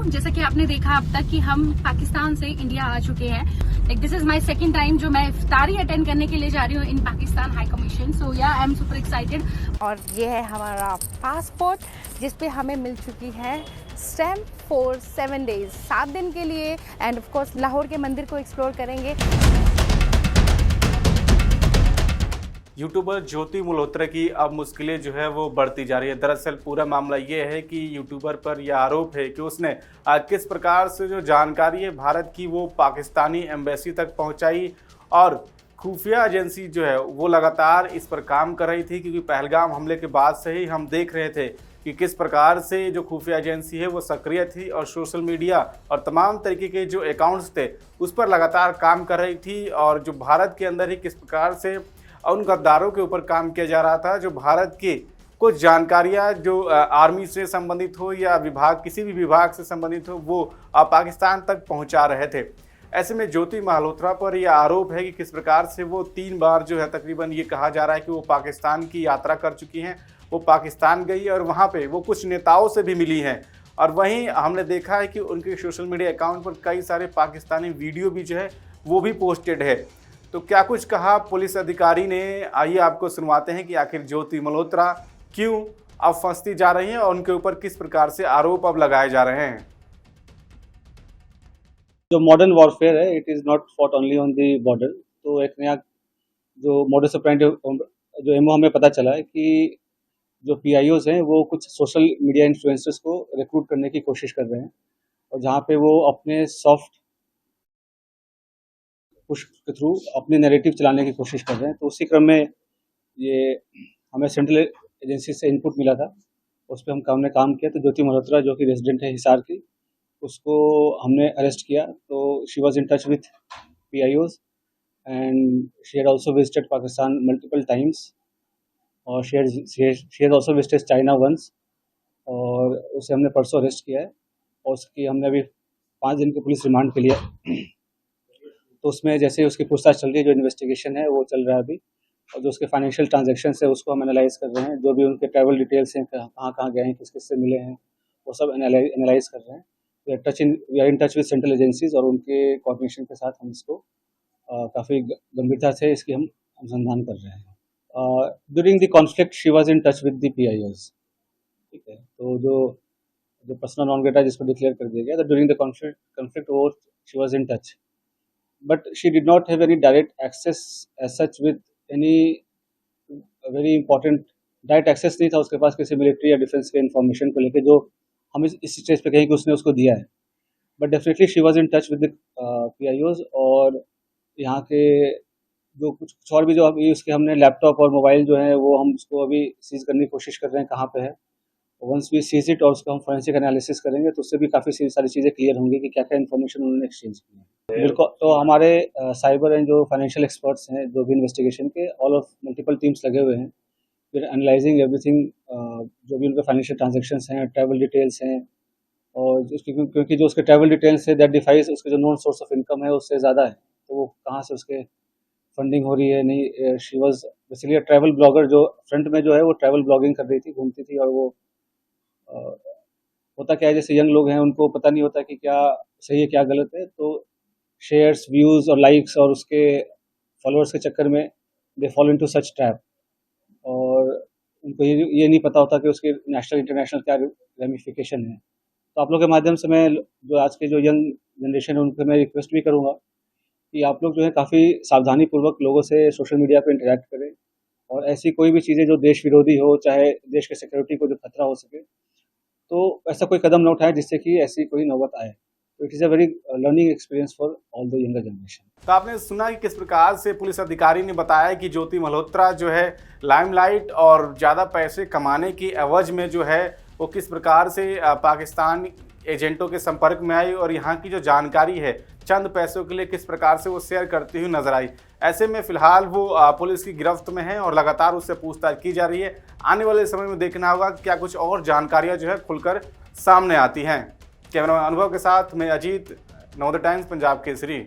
जैसा कि आपने देखा अब तक कि हम पाकिस्तान से इंडिया आ चुके हैं। Like this is my second time जो मैं इफ्तारी अटेंड करने के लिए जा रही हूँ इन पाकिस्तान हाई कमीशन। सो या आई एम सुपर एक्साइटेड। और ये है हमारा पासपोर्ट जिसपे हमें मिल चुकी है स्टैम्प फॉर 7 डेज, 7 दिन के लिए। एंड ऑफ कोर्स लाहौर के मंदिर को एक्सप्लोर करेंगे। यूट्यूबर ज्योति मल्होत्रा की अब मुश्किलें जो है वो बढ़ती जा रही है। दरअसल पूरा मामला ये है कि यूट्यूबर पर यह आरोप है कि उसने किस प्रकार से जो जानकारी है भारत की वो पाकिस्तानी एम्बेसी तक पहुंचाई और खुफिया एजेंसी जो है वो लगातार इस पर काम कर रही थी, क्योंकि पहलगाम हमले के बाद से ही हम देख रहे थे कि किस प्रकार से जो खुफिया एजेंसी है वो सक्रिय थी और सोशल मीडिया और तमाम तरीके के जो अकाउंट्स थे उस पर लगातार काम कर रही थी। और जो भारत के अंदर ही किस प्रकार से उन गद्दारों के ऊपर काम किया जा रहा था जो भारत की कुछ जानकारियां जो आर्मी से संबंधित हो या विभाग किसी भी विभाग से संबंधित हो वो पाकिस्तान तक पहुंचा रहे थे। ऐसे में ज्योति मल्होत्रा पर यह आरोप है कि किस प्रकार से वो 3 बार जो है तकरीबन ये कहा जा रहा है कि वो पाकिस्तान की यात्रा कर चुकी हैं। वो पाकिस्तान गई और वहाँ पे वो कुछ नेताओं से भी मिली हैं। और वहीं हमने देखा है कि उनके सोशल मीडिया अकाउंट पर कई सारे पाकिस्तानी वीडियो भी जो है वो भी पोस्टेड है। तो क्या कुछ कहा पुलिस अधिकारी ने, आइए आपको सुनवाते हैं कि आखिर ज्योति मल्होत्रा क्यों अब फंसती जा रही हैं और उनके ऊपर किस प्रकार से आरोप अब लगाए जा रहे हैं। जो मॉडर्न वॉरफेयर है, it is not fought only on the border. तो एक नया जो मॉडस ऑपरेंडी जो एमओ हमें पता चला है कि जो पीआईओज हैं वो कुछ सोशल मीडिया इन्फ्लुएंसर्स को रिक्रूट करने की कोशिश कर रहे हैं और जहाँ पे वो अपने सॉफ्ट पुश के थ्रू अपने नैरेटिव चलाने की कोशिश कर रहे हैं। तो उसी क्रम में ये हमें सेंट्रल एजेंसी से इनपुट मिला था, उस पर हमने काम किया। तो ज्योति मल्होत्रा जो कि रेजिडेंट है हिसार की, उसको हमने अरेस्ट किया। तो she was in touch with PIOs and she had also visited Pakistan multiple times और she had also visited China once. और उसे हमने परसों अरेस्ट किया है और उसकी हमने अभी 5 दिन के पुलिस रिमांड के लिए। तो उसमें जैसे उसकी पूछताछ चल रही है, जो इन्वेस्टिगेशन है वो चल रहा है अभी। और जो उसके फाइनेंशियल ट्रांजैक्शंस है उसको हम एनालाइज कर रहे हैं। जो भी उनके ट्रैवल डिटेल्स हैं, कहाँ कहाँ गए हैं, किस किस से मिले हैं, वो सब एनालाइज कर रहे हैं। We are in touch with central agencies और उनके कोऑर्डिनेशन के साथ हम इसको काफ़ी गंभीरता से इसकी हम अनुसंधान कर रहे हैं। During the conflict she was in touch with the पीआईओज। ठीक है, तो जो पर्सनल नॉन ग्रेटा जिसको डिक्लेयर कर दिया गया, तो ड्यूरिंग द कॉन्फ्लिक्ट वो she was in touch, but she did not have any direct access as such with any very important direct access नहीं था उसके पास किसी मिलिट्री या डिफेंस के इन्फॉर्मेशन को लेके जो हम इस स्टेज पे कहें कि उसने उसको दिया है। But definitely she was in touch with the पीआईओज और यहाँ के जो कुछ और भी जो अभी उसके हमने लैपटॉप और मोबाइल जो है वो हम उसको अभी सीज करने की कोशिश कर रहे हैं कहाँ पे है। वंस वी सीज इट और उसका हम फोरेंसिक एनालिसिस करेंगे तो उससे भी काफ़ी सारी चीज़ें क्लियर होंगी कि क्या क्या इन्फॉर्मेशन उन्होंने एक्सचेंज की है। बिल्कुल, तो हमारे साइबर एंड जो फाइनेंशियल एक्सपर्ट्स हैं जो भी इन्वेस्टिगेशन के ऑल ऑफ मल्टीपल टीम्स लगे हुए हैं। फिर एनालाइजिंग एवरीथिंग, जो भी उनके फाइनेंशियल ट्रांजेक्शंस हैं, ट्रैवल डिटेल्स हैं और क्योंकि जो उसके ट्रैवल डिटेल्स है दैट डिफाइज उसके जो नॉन सोर्स ऑफ इनकम है उससे ज़्यादा है, तो वो कहाँ से उसके फंडिंग हो रही है। नहीं, she was basically travel blogger, जो फ्रंट में जो है वो ट्रैवल ब्लॉगिंग कर रही थी, घूमती थी। और वो होता क्या है, जैसे यंग लोग हैं उनको पता नहीं होता कि क्या सही है क्या गलत है, तो शेयर्स, व्यूज़ और लाइक्स और उसके फॉलोअर्स के चक्कर में they fall into such trap और उनको ये नहीं पता होता कि उसके नेशनल इंटरनेशनल क्या रेमिफिकेशन है। तो आप लोग के माध्यम से मैं जो आज के जो यंग जनरेशन है उनको मैं रिक्वेस्ट भी करूँगा कि आप लोग जो है काफ़ी सावधानीपूर्वक लोगों से सोशल मीडिया पर इंटरेक्ट करें और ऐसी कोई भी चीज़ें जो देश विरोधी हो, चाहे देश के सिक्योरिटी को जो खतरा हो सके, तो ऐसा कोई कदम न उठाए जिससे कि ऐसी कोई नौबत आए। तो it is a very learning experience for all the younger generation. तो आपने सुना कि किस प्रकार से पुलिस अधिकारी ने बताया कि ज्योति मल्होत्रा जो है लाइमलाइट और ज़्यादा पैसे कमाने की एवज में जो है वो किस प्रकार से पाकिस्तान एजेंटों के संपर्क में आई और यहाँ की जो जानकारी है चंद पैसों के लिए किस प्रकार से वो शेयर करती हुई नजर आई। ऐसे में फिलहाल वो पुलिस की गिरफ्त में है और लगातार उससे पूछताछ की जा रही है। आने वाले समय में देखना होगा क्या कुछ और जानकारियाँ जो है खुलकर सामने आती हैं। कैमरामैन अनुभव के साथ मैं अजीत, नवोदय टाइम्स, पंजाब केसरी।